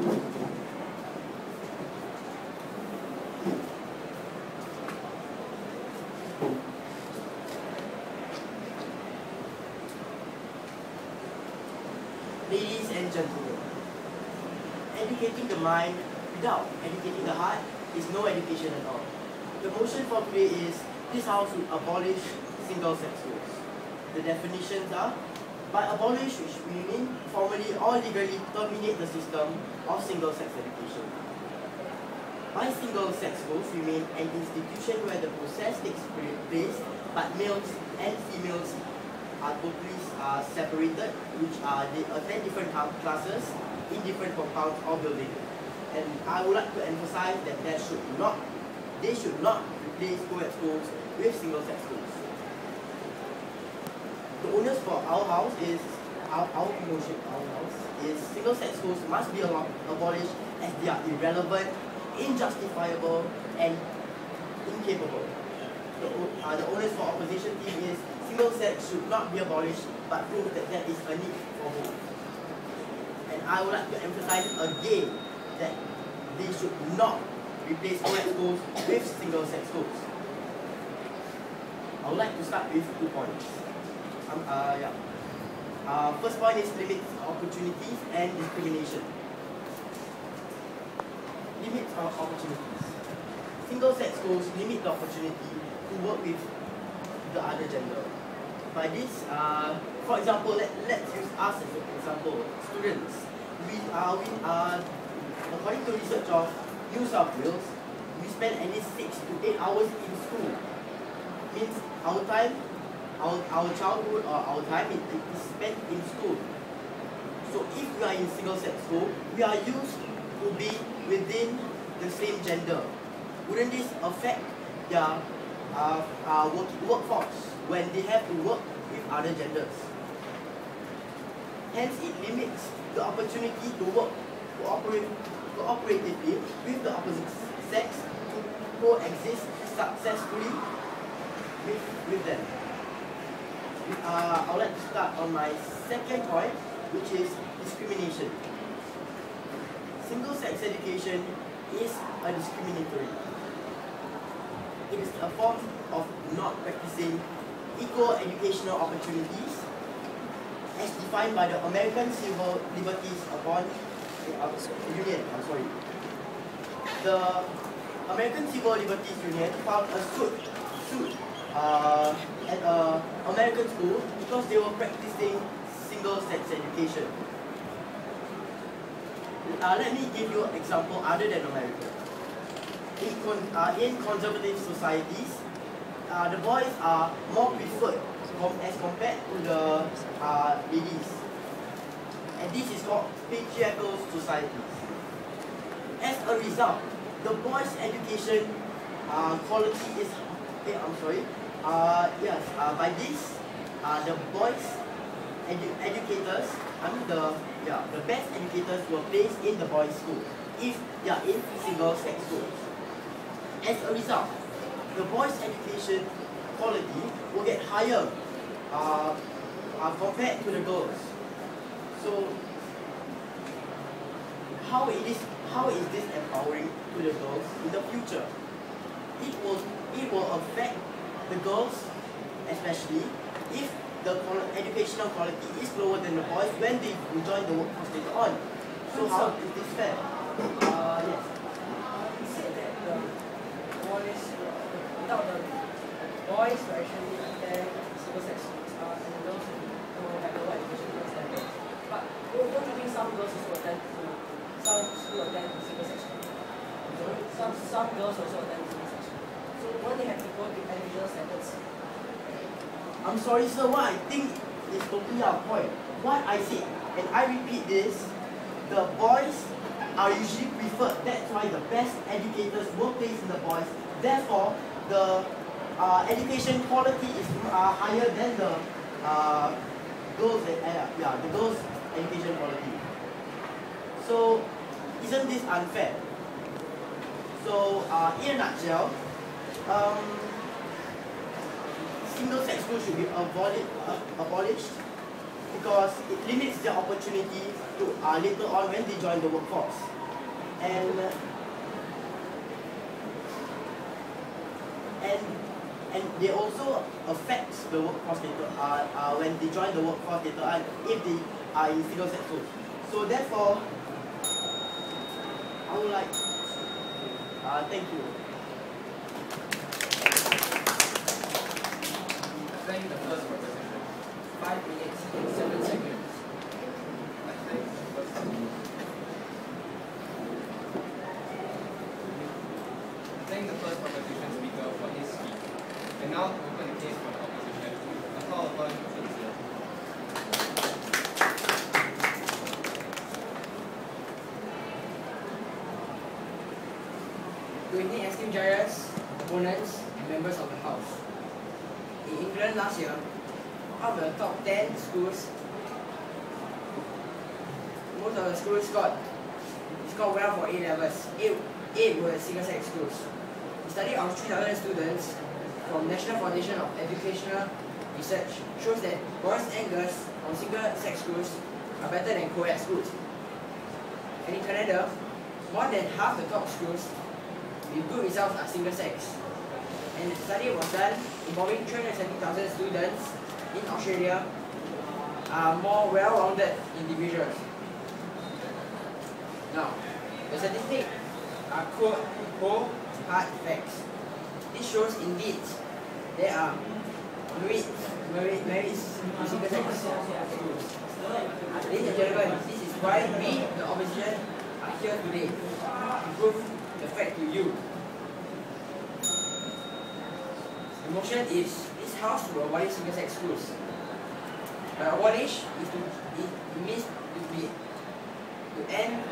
Ladies and gentlemen, educating the mind without educating the heart is no education at all. The motion for today is this House will abolish single-sex schools. The definitions are: by abolish, which we mean formally or legally terminate the system of single-sex education. By single-sex schools, we mean an institution where the process takes place, but males and females are totally separated, which they attend different classes in different compounds or buildings. And I would like to emphasize that they should not replace co-ed schools with single-sex schools. The onus for our house is single-sex schools must be abolished as they are irrelevant, injustifiable, and incapable. The onus for opposition team is single-sex should not be abolished, but prove that there is a need for both. And I would like to emphasize again that they should not replace co-ed schools with single-sex schools. I would like to start with 2 points. First point is limit opportunities and discrimination. Limit opportunities. Single-sex schools limit the opportunity to work with the other gender. By this, for example, let's use us as an example. Students, according to research of New South Wales, we spend at least 6 to 8 hours in school. Means our time, our childhood or our time is spent in school. So if we are in single-sex school, we are used to be within the same gender. Wouldn't this affect their workforce when they have to work with other genders? Hence, it limits the opportunity to work cooperatively with the opposite sex to coexist successfully with them. I would like to start on my second point, which is discrimination. Single-sex education is a discriminatory. It is a form of not practicing equal educational opportunities as defined by the American Civil Liberties Union. The American Civil Liberties Union filed a suit at an American school because they were practicing single-sex education. Let me give you an example other than America. In conservative societies, the boys are more preferred as compared to the ladies. And this is called patriarchal societies. As a result, the boys' education quality is, by this, the boys educators, the best educators were placed in the boys' school if they are in single-sex schools. As a result, the boys' education quality will get higher compared to the girls. So, how is this empowering to the girls in the future? It will affect the girls, especially if the educational quality is lower than the boys when they join the workforce later on. So how is this fair? Yes. You said that the boys, without the boys will actually attend single-sex schools and the girls will have lower educational standards. But don't you think some girls also attend single-sex schools? Some girls also attend single-sex schools. So won't they have equal educational standards? I'm sorry, sir. What I think is totally out of point. What I said, and I repeat this, the boys are usually preferred. That's why the best educators were placed in the boys. Therefore, the education quality is higher than the girls. The girls' education quality. So, isn't this unfair? So, in a nutshell, single-sex schools should be abolished because it limits their opportunity to later on when they join the workforce. And they also affect the workforce later when they join the workforce later on if they are in single sex schools. So therefore, I would like thank you. Thank the first proposition. 5 minutes and 7 seconds. Thank the first proposition speaker for his speech. And now to open the case for the opposition. I call upon Siglap. Good evening, esteemed judges, opponents, and members of the House. In England last year, out of the top 10 schools, most of the schools scored well for A-levels. 8 were single-sex schools. A study of 3,000 students from National Foundation of Educational Research shows that boys and girls from single-sex schools are better than co-ed schools. And in Canada, more than half the top schools with good results are single-sex. And the study was done involving 370,000 students in Australia, are more well-rounded individuals. Now, the statistics are cold, hard facts. This shows indeed there are merits to single-sex schools. Ladies and gentlemen, this is why we, the opposition, are here today to prove the fact to you. The motion is this House to abolish single-sex schools. By abolish means to end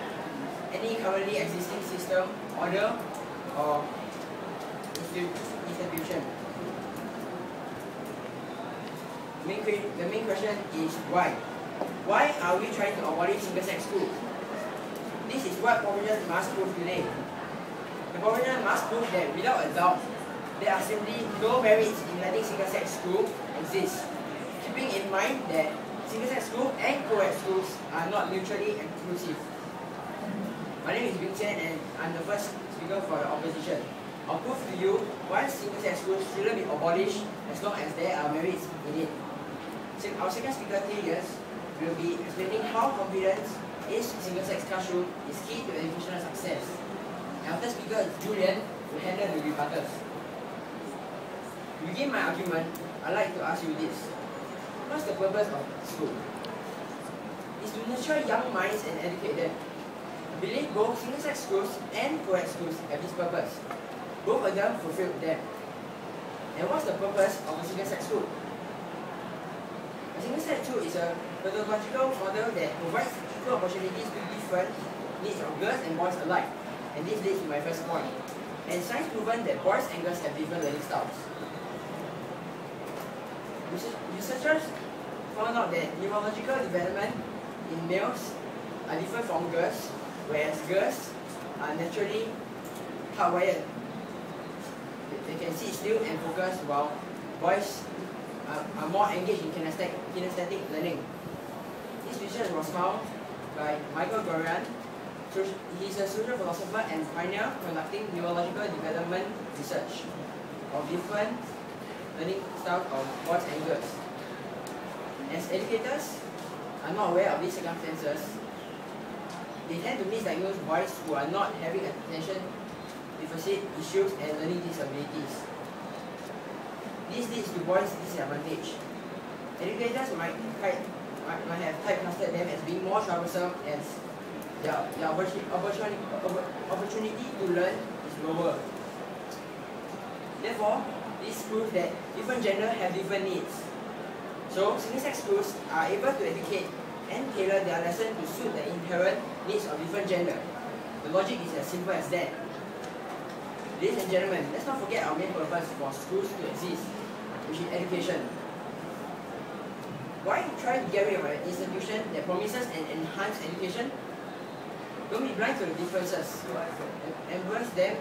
any currently existing system, order, or institution. The main question is why? Why are we trying to abolish single-sex schools? This is what proposition must prove today. The proposition must prove that without a doubt, there are simply no merits in letting single-sex school exist, keeping in mind that single-sex school and co-ed schools are not mutually exclusive. My name is Bing Chen and I'm the first speaker for the opposition. I'll prove to you why single-sex schools shouldn't be abolished as long as there are merits in it. Our second speaker, Thaddeus, will be explaining how confidence in single-sex classroom is key to educational success. And our third speaker, Julian, will handle the rebuttals. To begin my argument, I'd like to ask you this. What's the purpose of school? It's to nurture young minds and educate them. I believe both single-sex schools and co-ed schools have this purpose. Both of them fulfill them. And what's the purpose of a single-sex school? A single-sex school is a pedagogical model that provides equal opportunities to different needs of girls and boys alike. And this leads to my first point. And science proven that boys and girls have different learning styles. Researchers found out that neurological development in males are different from girls, whereas girls are naturally hardwired. They can sit still and focus, while boys are more engaged in kinesthetic learning. This research was found by Michael Goran. He is a social philosopher and pioneer conducting neurological development research of different learning styles of boys and girls. As educators are not aware of these circumstances, they tend to misdiagnose boys who are not having attention deficit issues and learning disabilities. This leads to boys' disadvantage. Educators might have typecasted them as being more troublesome as their opportunity to learn is lower. Therefore, this proves that different genders have different needs. So, single-sex schools are able to educate and tailor their lesson to suit the inherent needs of different genders. The logic is as simple as that. Ladies and gentlemen, let's not forget our main purpose for schools to exist, which is education. Why try to get rid of an institution that promises an enhanced education? Don't be blind to the differences. Embrace them.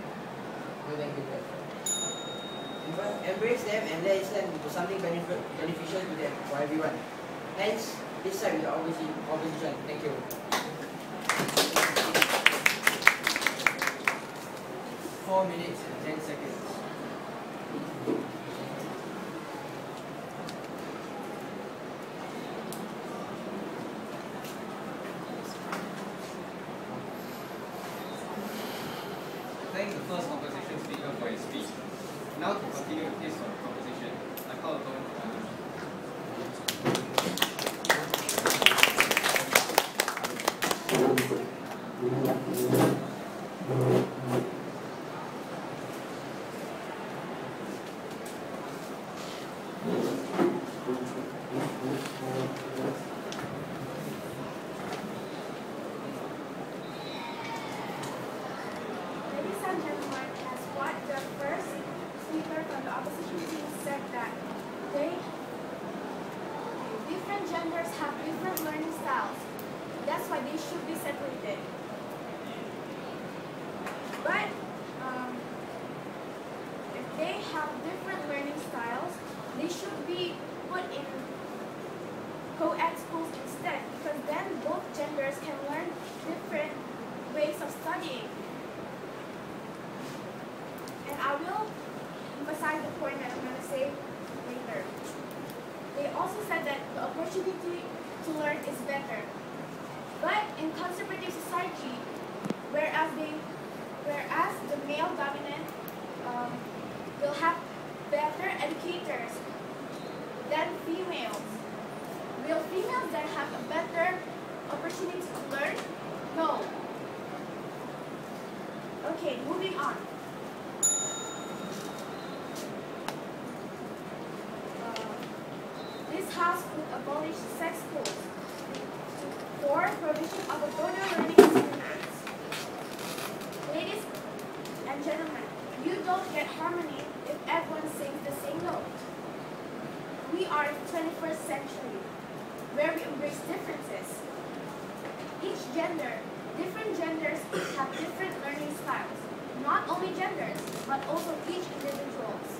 Embrace them and let it stand into something beneficial to them for everyone. Hence, Please side with the opposition. Thank you. 4 minutes and 10 seconds. Thank the first opposition speaker for his speech. Now to continue the case for the proposition, I call upon Ladies and gentlemen, as what the first speaker from the opposition team said that different genders have different learning styles. That's why they should be separated. But if they have different learning styles, they should be put in co-ed schools instead, because then both genders can learn different ways of studying. And I will emphasize the point that I'm going to say later. They also said that the opportunity to learn is better. But in conservative society, whereas the male dominant will have better educators than females. Will females then have a better opportunity to learn? No. Okay, moving on. This house would abolish sex schools for provision of a broader learning experience. Ladies and gentlemen, you don't get harmony if everyone sings the same note. We are in the 21st century, where we embrace differences. Different genders have different learning styles. Not only genders, but also each individuals.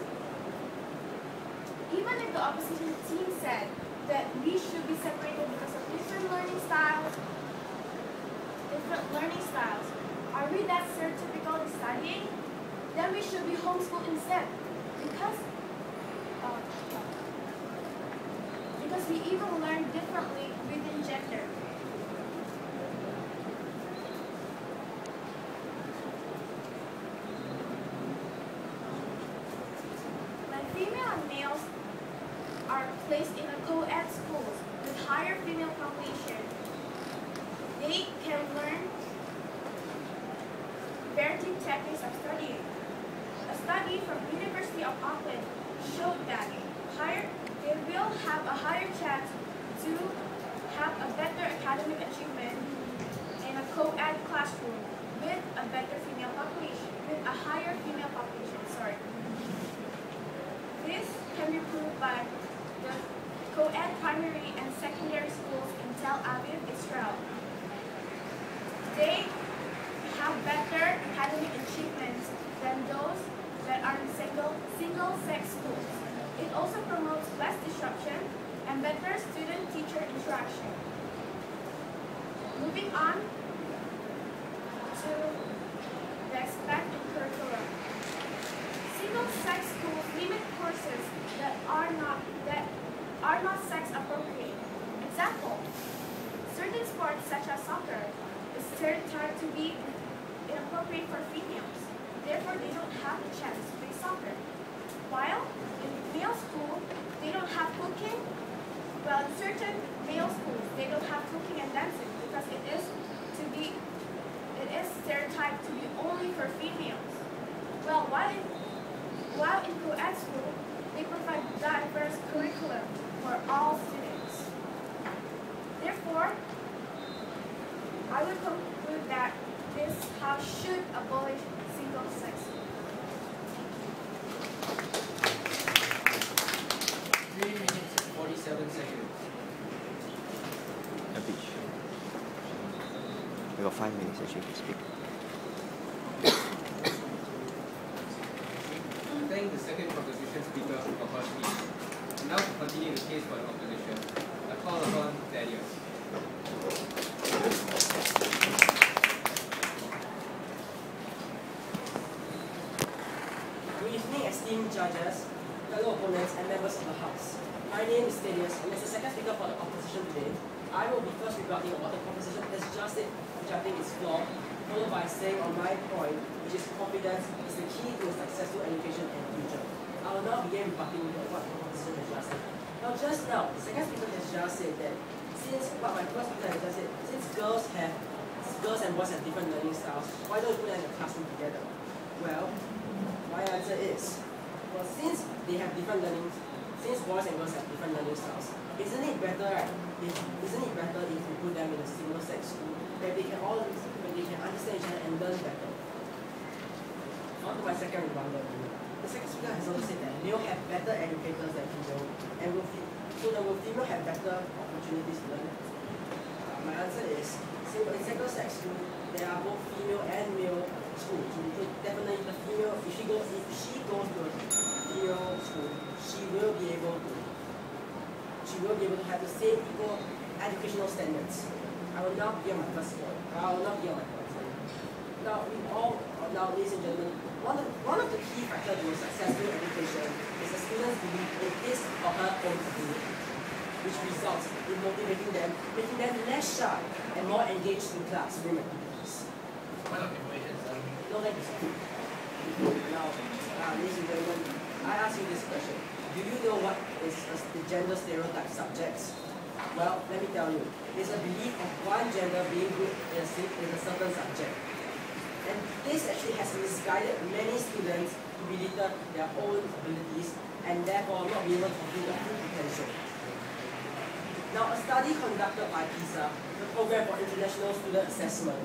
Even if the opposition team said that we should be separated because of different learning styles, are we that stereotypical in studying? Then we should be homeschooled instead, because we even learn differently within gender. When female and males are placed in a co-ed schools with higher female population, they can learn varying techniques of studying. A study from University of Auckland showed that they will have a higher chance to have a better academic achievement in a co-ed classroom with a better female population, with a higher female population, sorry. This can be proved by the co-ed primary and secondary schools in Tel Aviv, Israel. They have better academic achievements than those that are in single-sex schools. It also promotes less disruption and better student-teacher interaction. Moving on to the expanded curriculum. Single-sex schools limit courses that are not sex appropriate. Example, certain sports such as soccer is stereotyped to be inappropriate for females. Therefore, they don't have the chance to play soccer. While in male school, they don't have cooking. Well, in certain male schools, they don't have cooking and dancing because it is stereotyped to be only for females. Well, while in co-ed school, they provide diverse curriculum for all students. Therefore, I would conclude that this house should abolish single-sex schools. 3 minutes and 47 seconds. Abolish. We got 5 minutes actually to speak. thank the second proposition speaker for her speech. And now to continue the case for the opposition, I call upon Thaddeus. Good evening, esteemed judges, fellow opponents, and members of the House. My name is Thaddeus, and as the second speaker for the opposition today, I will be first rebutting about the proposition as just said, which I think is flawed, followed by saying on my point, which is confidence is the key to a successful education and future. I will now begin rebutting what the proposition has just said. Now, just now, the second speaker has just said that since what my first speaker has just said, since girls and boys have different learning styles, why don't we put them in the classroom together? Well, my answer is, well, since they have different learning, since boys and girls have different learning styles, isn't it better, right? Isn't it better if we put them in a single-sex school, where they can understand each other and learn better? On to my second rebuttal. The second speaker has also said that male have better educators than female, and will female have better opportunities to learn? My answer is, in single-sex school, there are both female and male schools. So definitely the female, if she goes to a female school, she will be able to have the same equal educational standards. I will now begin my first point. Now, ladies and gentlemen, one of the key factors to a successful education is a student's belief in his or her own ability, which results in motivating them, making them less shy and more engaged in classroom activities. No, thank you, sir. Now, ladies and gentlemen, I ask you this question. Do you know what is the gender stereotype subjects? Well, let me tell you. It's a belief of one gender being good in a certain subject. And this actually has misguided many students to belittle their own abilities and therefore not be able to fulfill their full potential. Now, a study conducted by PISA, the Program for International Student Assessment,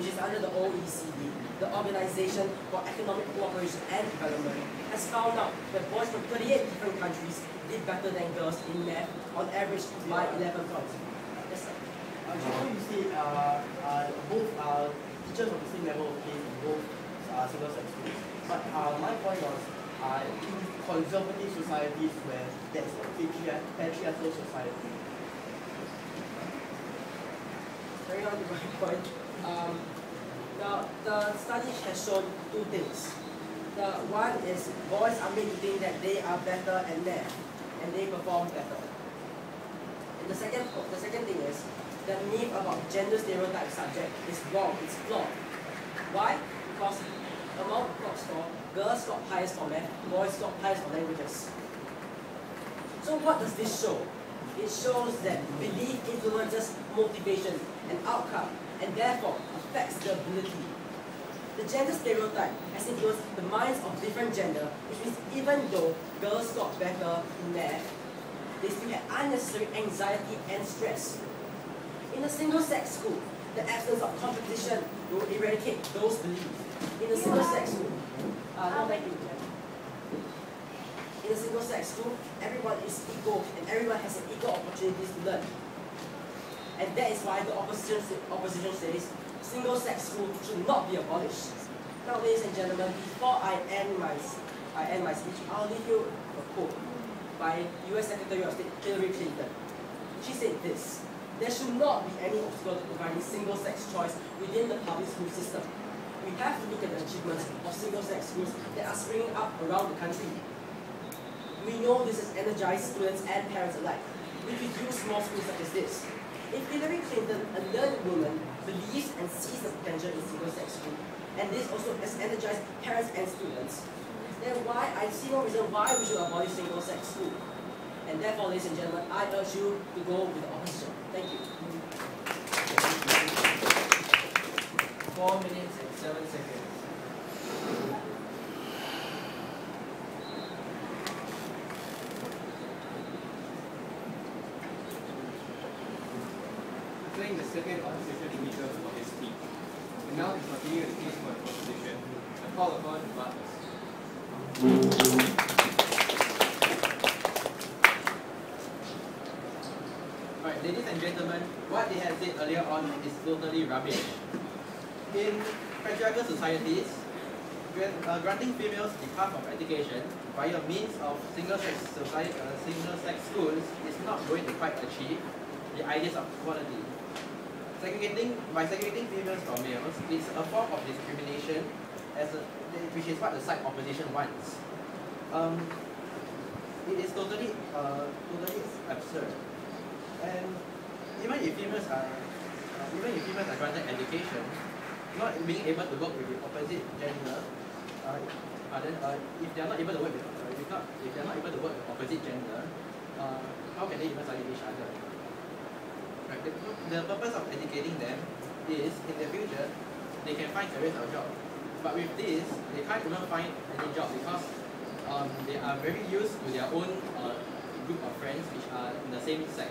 which is under the OECD, the Organization for Economic Cooperation and Development, has found out that boys from 38 different countries did better than girls in math, on average by 11 points. Yes, sir. You say both teachers of the same level of pay in both single-sex schools. But my point was, in conservative societies where there's a patriarchal society. Carrying on to my point, the study has shown two things. The one is boys are made to think that they are better at math and they perform better. And the second thing is the myth about gender stereotype subject is wrong, it's flawed. Why? Because among top score, girls got highest for math, boys got highest for languages. So what does this show? It shows that belief influences motivation and outcome, and therefore affects the ability. The gender stereotype has influenced the minds of different gender, which means even though girls got better in math, they still had unnecessary anxiety and stress. In a single-sex school, the absence of competition will eradicate those beliefs. In a single-sex school, no thank you. In a single-sex school, everyone is equal and everyone has an equal opportunities to learn. And that is why the opposition says single-sex school should not be abolished. Now, ladies and gentlemen, before I end my speech, I'll leave you a quote by U.S. Secretary of State Hillary Clinton. She said this: "There should not be any obstacle to providing single-sex choice within the public school system. We have to look at the achievements of single-sex schools that are springing up around the country. We know this has energized students and parents alike. We could use small schools such as this. If Hillary Clinton, a learned woman, believes and sees the potential in single-sex school, and this also has energized parents and students, then I see no reason why we should abolish single-sex school. And therefore, ladies and gentlemen, I urge you to go with the opposition. Thank you." 4 minutes and 7 seconds. Playing the second opposition speaker for his speech. And now to continue the case for the opposition, I call upon Marcus. Alright, ladies and gentlemen, what they have said earlier on is totally rubbish. In patriarchal societies, granting females the path of education via means of single-sex schools is not going to quite achieve. the ideas of equality. By segregating females from males, it's a form of discrimination, which is what the side opposition wants. It is totally absurd. And even if females are granted education, not being able to work with the opposite gender, if they are not able to work with the opposite gender, how can they even study each other? Right? The purpose of educating them is, in the future, they can find careers or jobs. But with this, they can't even find any job because they are very used to their own group of friends which are in the same sex.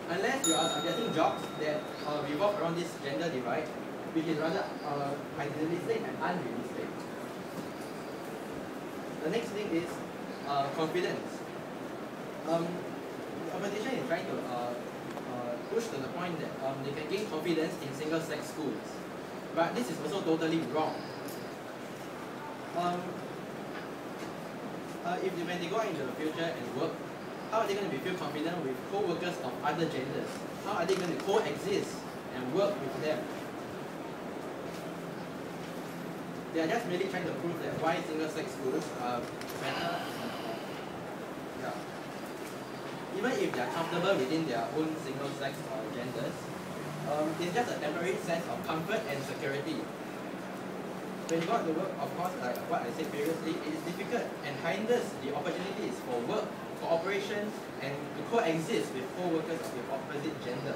Unless you are getting jobs that revolve around this gender divide, which is rather idealistic and unrealistic. The next thing is confidence. The opposition is trying to push to the point that they can gain confidence in single-sex schools. But this is also totally wrong. When they go into the future and work, how are they going to feel confident with co-workers of other genders? How are they going to coexist and work with them? They are just merely trying to prove that why single-sex schools are better. Yeah. Even if they are comfortable within their own single-sex genders, it's just a temporary sense of comfort and security. When you go out to work, of course, like what I said previously, it is difficult and hinders the opportunities for work, cooperation, and to coexist with co-workers of the opposite gender.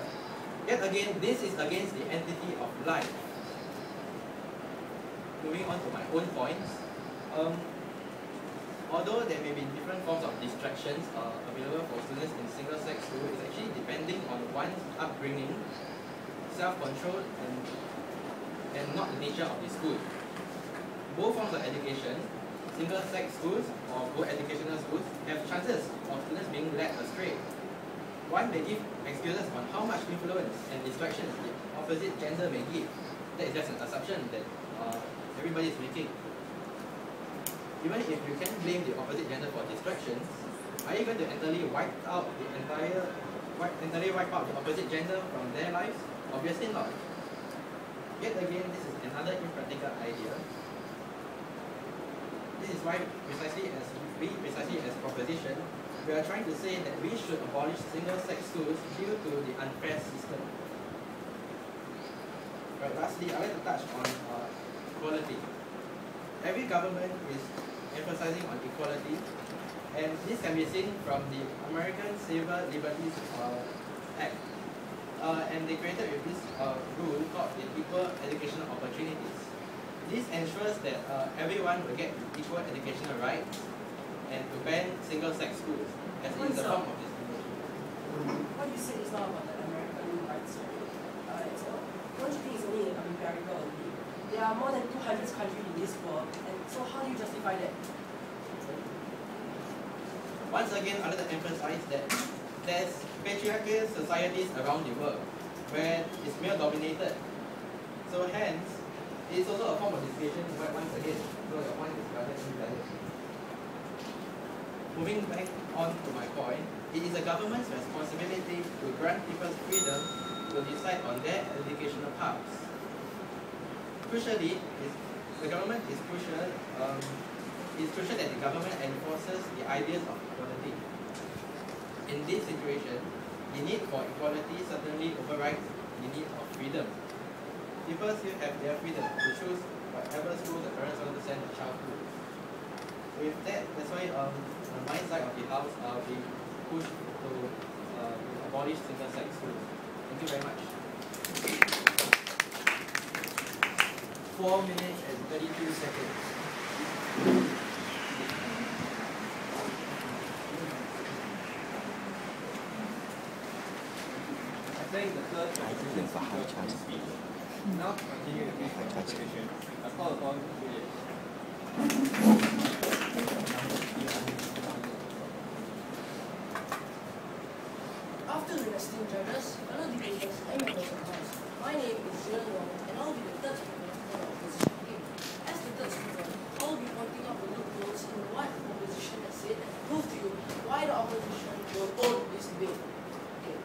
Yet again, this is against the entity of life. Moving on to my own points, although there may be different forms of distractions available for students in single-sex school, it's actually depending on one's upbringing, self-control, and not the nature of the school. Both forms of education, single-sex schools or co-educational schools, have chances of students being led astray. One may give excuses on how much influence and distractions the opposite gender may give. That is just an assumption that everybody is making. Even if you can blame the opposite gender for distractions, are you going to entirely wipe out the opposite gender from their lives? Obviously not. Yet again, this is another impractical idea. This is why precisely as proposition, we are trying to say that we should abolish single-sex schools due to the unfair system. Right, lastly, I'd like to touch on equality. Every government is emphasizing on equality, and this can be seen from the American Civil Liberties Act. And they created with this rule called the Equal Educational Opportunities. This ensures that everyone will get equal educational rights and to ban single-sex schools, as it is a form of discrimination. What you said is not about the American rights. Don't you think it's only empirical? There are more than 200 countries in this world, and so how do you justify that? Once again, I'd like to emphasize that there's patriarchal societies around the world where it's male-dominated. So hence, it's also a form of discrimination once again. So your point is rather invalid. Moving back on to my point, it is the government's responsibility to grant people's freedom to decide on their educational paths. Crucially, it's crucial that the government enforces the ideas of equality. In this situation, the need for equality certainly overrides the need of freedom. People still have their freedom to choose whatever school the parents want to send the child to. With that, that's why on my side of the house, we push to abolish single-sex schools. Thank you very much. 4 minutes and 32 seconds. I think the third proposition is speech. Now continue the next proposition. I call upon William. After the resting judges, fellow debaters, and members of the House, my name is Julian Wong, and I'll be the third speaker for the opposition team. As the third speaker, I'll be pointing out the loopholes in what the opposition has said and prove to you why the opposition will own this debate. Okay.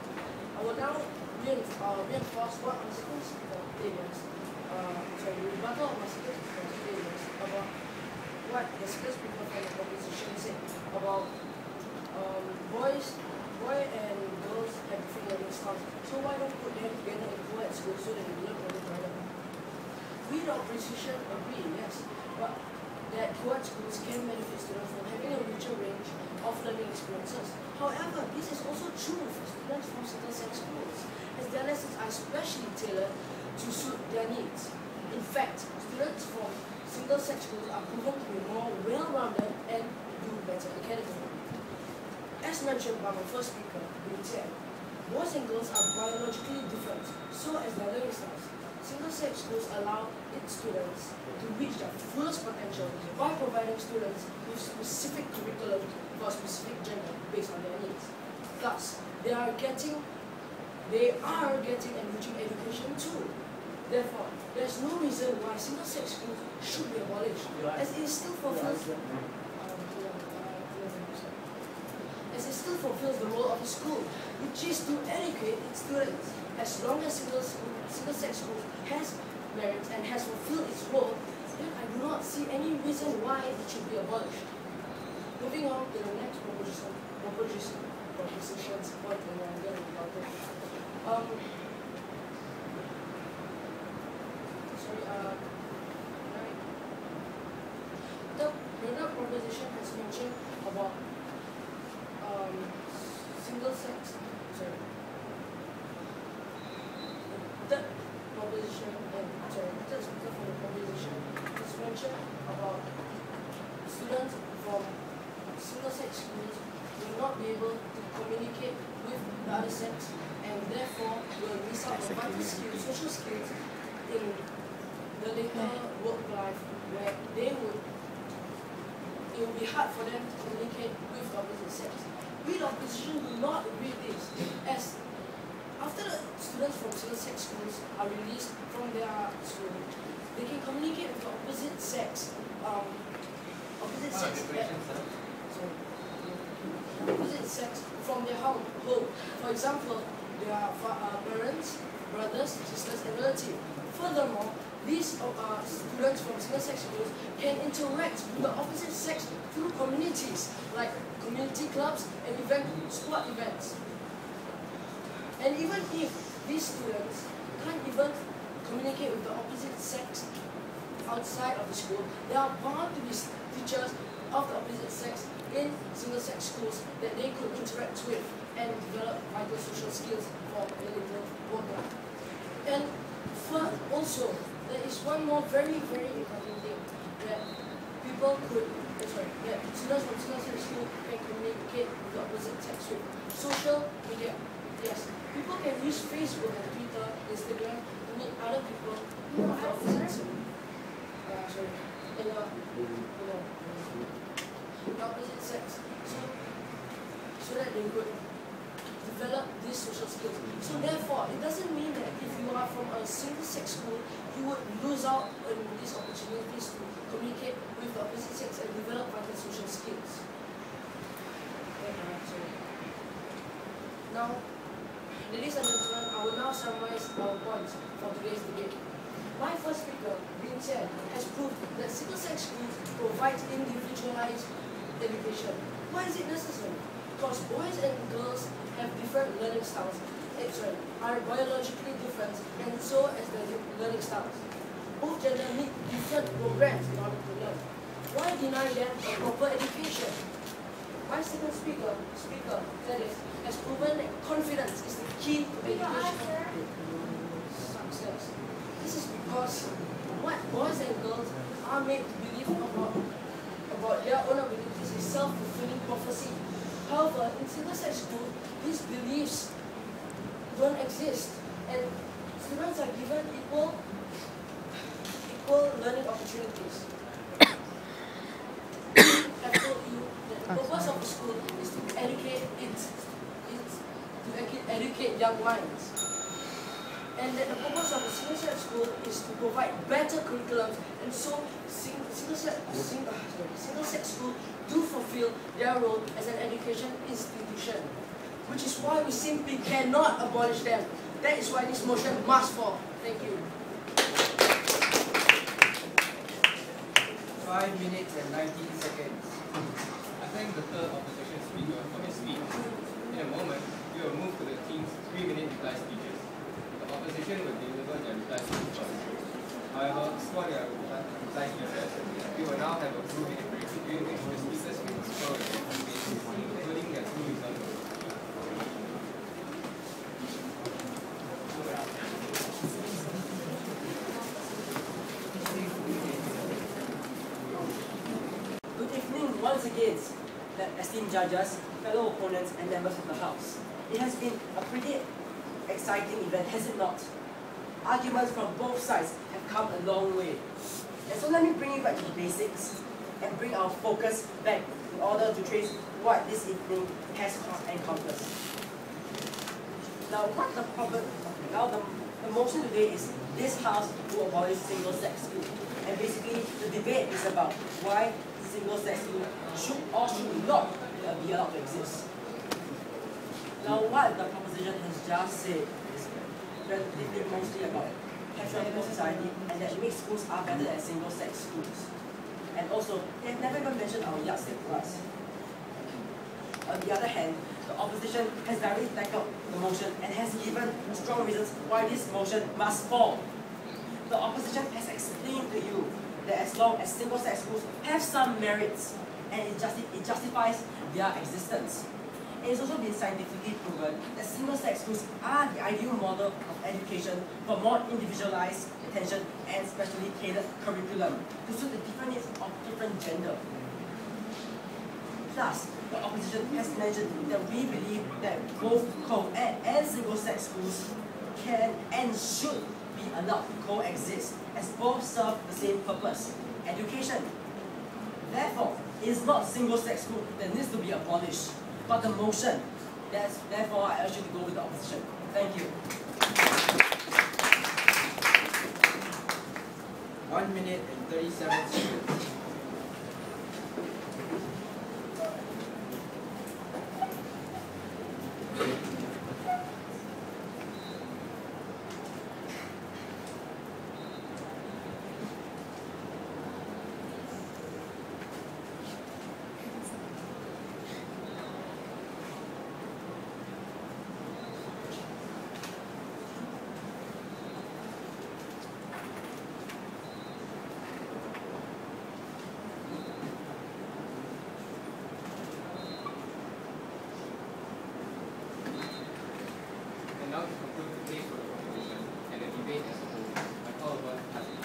the second speaker from the proposition said about boy and girls have different learning styles. So why not put them together in co-ed schools so that they learn from each other? We the opposition agree, yes, but that co-ed schools can benefit students from having a richer range of learning experiences. However, this is also true for students from single-sex schools, as their lessons are especially tailored to suit their needs. In fact, students from single-sex schools are proven to be more well-rounded and do better academically. As mentioned by my first speaker, boys and girls are biologically different, so as their learning styles. Single-sex schools allow its students to reach their fullest potential by providing students with specific curriculum for a specific gender based on their needs. Thus, they are getting enriching education too. Therefore, there is no reason why single-sex schools should be abolished, as it still fulfills the role of the school, which is to educate its students. As long as single-sex schools has merits and has fulfilled its role, then I do not see any reason why it should be abolished. Moving on to the next propositions point and I'm going to about it. The proposition has mentioned about single-sex. The proposition third speaker for the proposition has mentioned about students from single-sex schools will not be able to communicate with the other sex and therefore will miss out on vital skills, social skills in the later work life where it will be hard for them to communicate with the opposite sex. We, the opposition, do not agree with this, as after the students from single-sex schools are released from their school, they can communicate with the opposite sex. Opposite sex from their home. For example, their parents, brothers, sisters, and relatives. Furthermore, these students from single-sex schools can interact with the opposite sex through communities like community clubs and sport events. And even if these students can't even communicate with the opposite sex outside of the school, there are bound to be teachers of the opposite sex in single-sex schools that they could interact with and develop vital social skills for their later work life. And also, there is one more very, very important thing that students from single-sex school can communicate with the opposite sex with. Social media. Yes, people can use Facebook and Twitter, Instagram to meet other people of the opposite sex. The opposite sex. So that they could develop these social skills. So therefore, it doesn't mean that if you are from a single-sex school, you would lose out on these opportunities to communicate with the opposite sex and develop vital social skills. Now, ladies and gentlemen, I will now summarize our points for today's debate. My first speaker, Vincent, has proved that single-sex schools provide individualized education. Why is it necessary? Because boys and girls have different learning styles, are biologically different, and so as their learning styles. Both genders need different programs in order to learn. Why deny them a proper education? My second speaker, that is, has proven that confidence is the key to education success. This is because what boys and girls are made to believe about their own abilities is self-fulfilling prophecy. However, in single-sex school, these beliefs don't exist, and students are given equal learning opportunities. I told you that the purpose of the school is to educate young minds, and that the purpose of the single-sex school is to provide better curriculums, and so single-sex school do fulfill their role as an education institution, which is why we simply cannot abolish them. That is why this motion must fall. Thank you. 5 minutes and 19 seconds. I thank the third opposition speaker for his speech. In a moment, we will move to the team's 3-minute reply speeches. The opposition will deliver their reply speech first. However, before their reply speeches, we will now have a 2-minute break during which the speakers will explore their information, including their 2 results. Good evening once again, esteemed judges, fellow opponents, and members of the House. It has been a pretty exciting event, has it not? Arguments from both sides have come a long way. And so let me bring you back to the basics and bring our focus back in order to trace what this evening has encompassed. Now, what the problem? Now, the motion today is this House will abolish single-sex school. And basically, the debate is about why single-sex school should or should not be allowed to exist. Now, what the proposition has just said is relatively mostly about patriarchal society and that mixed schools are better than single-sex schools. And also, they have never even mentioned our yardstick for us. On the other hand, the opposition has directly tackled the motion and has given strong reasons why this motion must fall. The opposition has explained to you that as long as single-sex schools have some merits and it justifies their existence. It has also been scientifically proven that single-sex schools are the ideal model of education for more individualized attention and specially tailored curriculum to suit the different needs of different gender. Plus, the opposition has mentioned that we believe that both co-ed and single-sex schools can and should be allowed to coexist as both serve the same purpose, education. Therefore, it is not single-sex school that needs to be abolished, but the motion. Therefore, I urge you to go with the opposition. Thank you. 1 minute and 37 seconds. And now to conclude the case for the proposition and the debate as a whole, I call upon Hassan.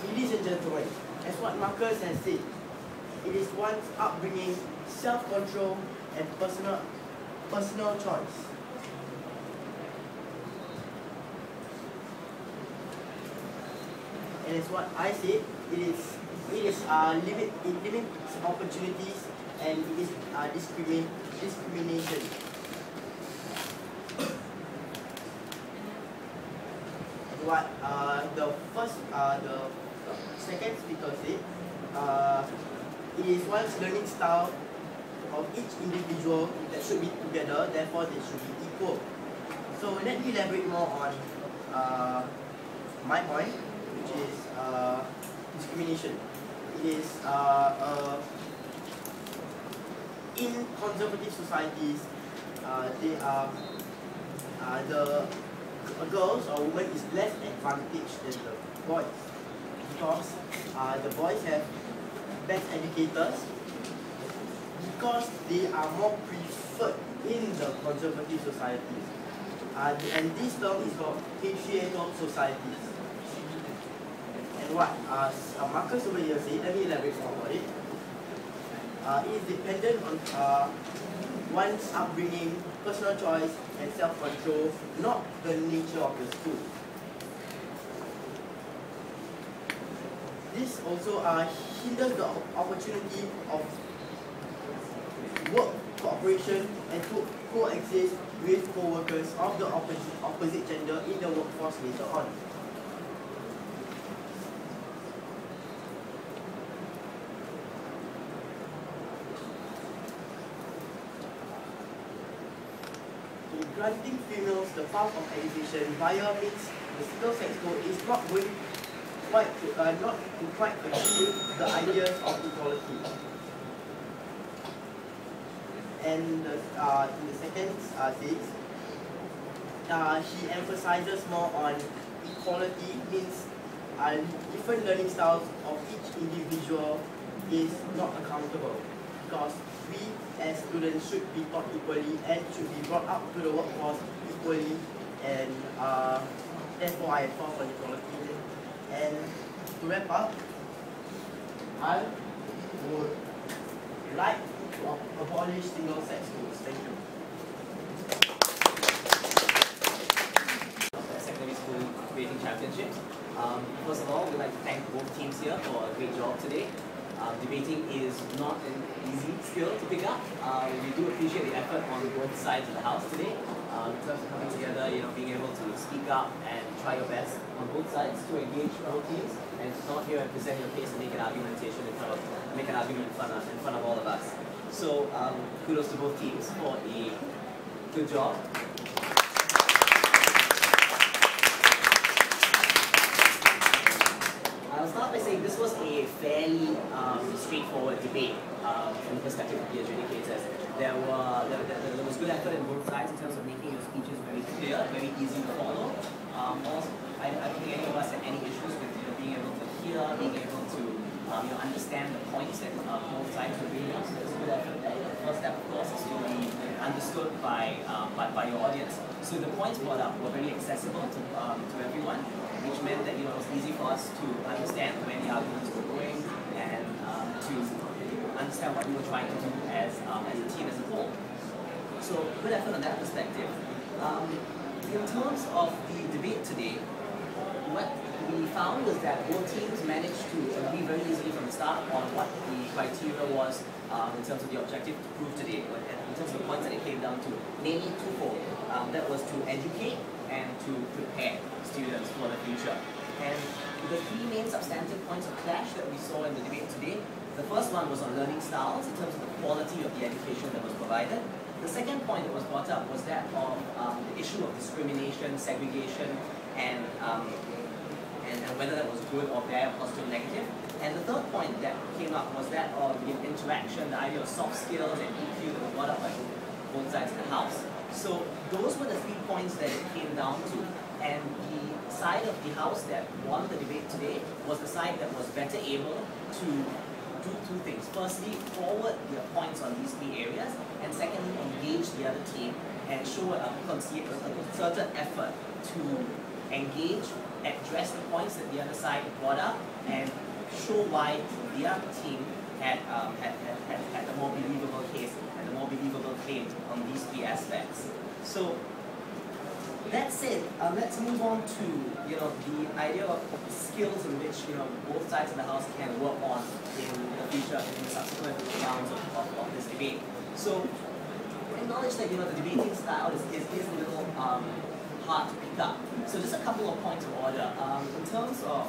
Ladies and gentlemen, as what Marcus has said, it is one's upbringing, self-control, and personal choice. And as what I said, it limits opportunities and it is discrimination. And what the second speaker said, it is one's learning style of each individual that should be together, therefore they should be equal. So let me elaborate more on my point, which is discrimination. It is in conservative societies, a girls or woman is less advantaged than the boys because the boys have best educators because they are more preferred in the conservative societies. And this term is called patriarchal societies. And what Marcus over here said, let me elaborate more about it. It is dependent on one's upbringing, personal choice, and self-control, not the nature of the school. This also hinders the opportunity of work cooperation and to coexist with co-workers of the opposite gender in the workforce later on. granting females the path of education via means the single-sex code is not going quite to quite achieve the ideas of equality. And in the second stage, she emphasizes more on equality, means different learning styles of each individual is not accountable, because we as students should be taught equally and should be brought up to the workforce equally, and therefore I fought for equality. And to wrap up, I would like to abolish single-sex schools. Thank you. Secondary School Debating Championships. First of all, we'd like to thank both teams here for a great job today. Debating is not an easy skill to pick up. We do appreciate the effort on both sides of the house today. In terms of coming together, being able to speak up and try your best on both sides to engage both teams, and not here and present your case and make an argumentation in front of all of us. So kudos to both teams for a good job. I'll start by saying this was a fairly straightforward debate from the perspective of the adjudicators. There was good effort on both sides in terms of making your speeches very clear, very easy to follow. Also, I don't think any of us had any issues with being able to hear, being able to understand the points that both sides were bringing up. So there's a good effort there. The first step, of course, is to be understood by your audience. So the points brought up were very accessible to everyone, which meant that it was easy for us to understand where the arguments were going and to understand what we were trying to do as a team as a whole. So good effort on that perspective. In terms of the debate today, what we found was that both teams managed to agree very easily from the start on what the criteria was in terms of the objective to prove today, in terms of the points that it came down to, mainly twofold. That was to educate and to prepare students for the future. And the three main substantive points of clash that we saw in the debate today, the first one was on learning styles in terms of the quality of the education that was provided. The second point that was brought up was that of the issue of discrimination, segregation, and whether that was good or bad, positive or negative. And the third point that came up was that of the interaction, the idea of soft skills and EQ that was brought up by both sides of the house. So those were the 3 points that it came down to. And the side of the house that won the debate today was the side that was better able to do 2 things. Firstly, forward their points on these 3 areas, and secondly, engage the other team and show a concerted effort to engage, address the points that the other side brought up, and show why the other team had a more believable case and a more believable claim on these 3 aspects. So that said, let's move on to the idea of skills in which both sides of the house can work on in the future, in the subsequent rounds of this debate. So acknowledge that the debating style is a little hard to pick up. So just a couple of points of order. In terms of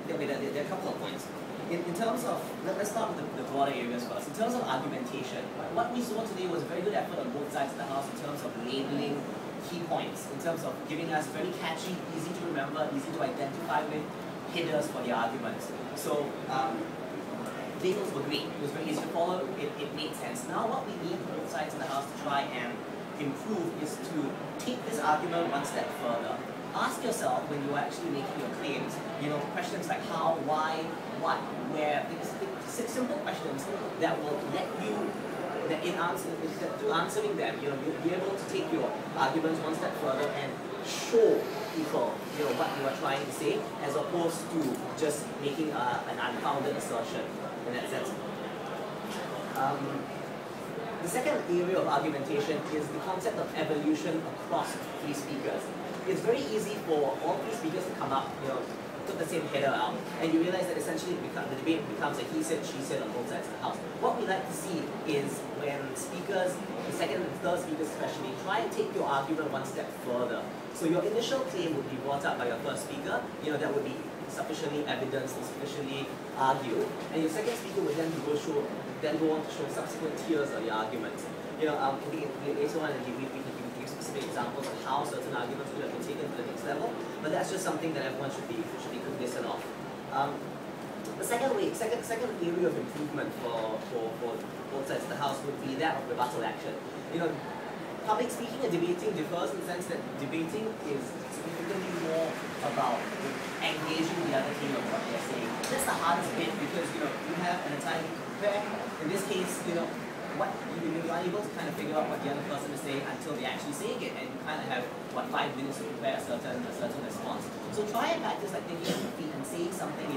there are a couple of points. In terms of, let's start with the broader areas first. In terms of argumentation, what we saw today was very good effort on both sides of the house in terms of labeling key points, in terms of giving us very catchy, easy to remember, easy to identify with headers for the arguments. So labels were great. It was very easy to follow. It made sense. Now what we need both sides of the house to try and improve is to take this argument one step further. Ask yourself when you're actually making your claims, questions like how, why, what, where, simple questions that will let you, through answering them, you'll be able to take your arguments one step further and show people, what you are trying to say, as opposed to just making an unfounded assertion in that sense. The second area of argumentation is the concept of evolution across 3 speakers. It's very easy for all 3 speakers to come up, put the same header out, and you realize that essentially the debate becomes a he said, she said on both sides of the house. What we like to see is when speakers, the second and third speakers especially, try and take your argument one step further. So your initial claim would be brought up by your first speaker, that would be sufficiently evidenced or sufficiently argued, and your second speaker would then go on to show subsequent tiers of the arguments. Later on, we can give specific examples of how certain arguments could have been taken to the next level, but that's just something that everyone should be cognizant of. The second area of improvement for both sides of the House would be that of rebuttal action. Public speaking and debating differs in the sense that debating is significantly more about engaging the other team of what they're saying. That's the hardest bit because you have an entire week to prepare. In this case, what you're unable to kind of figure out what the other person is saying until they're actually saying it, and you kind of have 5 minutes to prepare a certain response. So try and practice like thinking on your feet and saying something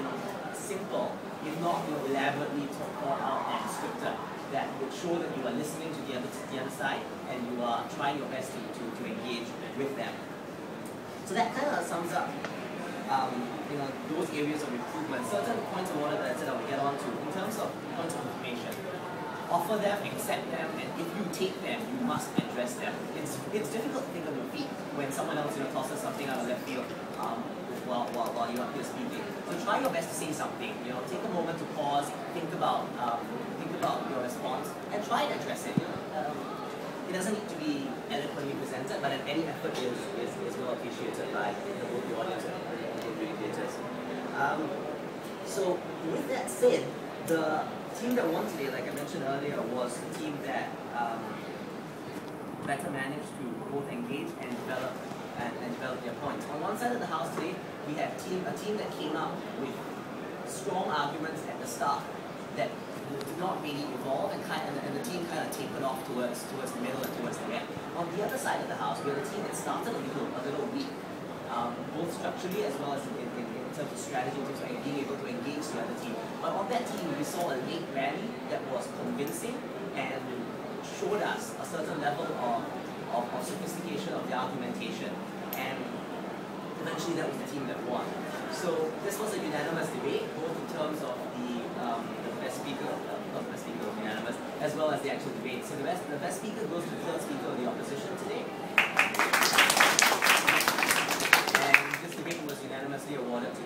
simple, if not elaborately thought out and scripted, that would show that you are listening to the other side and you are trying your best to engage with them. So that kind of sums up those areas of improvement. Certain points of order that I said I would get on to in terms of points of information. Offer them, accept them, and if you take them, you must address them. It's difficult to think on your feet when someone else tosses something out of left field while you're up here speaking. So try your best to say something. Take a moment to pause, think about your response, and try and address it. It doesn't need to be eloquently presented, but any effort is well appreciated by both the audience and the communicators. So with that said, the team that won today, like I mentioned earlier, was a team that better managed to both engage and develop their points. On one side of the House today, we had a team that came up with strong arguments at the start that did not really evolve, and the team kind of tapered off towards the middle and towards the end. On the other side of the House, we had a team that started a little weak, both structurally as well as in terms of strategy, in terms of being able to engage the other team. But on that team, we saw a late rally that was convincing and showed us a certain level of sophistication of the argumentation, and eventually that was the team that won. So this was a unanimous debate, both in terms of the best speaker, not the best speaker was unanimous, as well as the actual debate. So the best speaker goes to the third speaker of the opposition today. And this debate was unanimously awarded to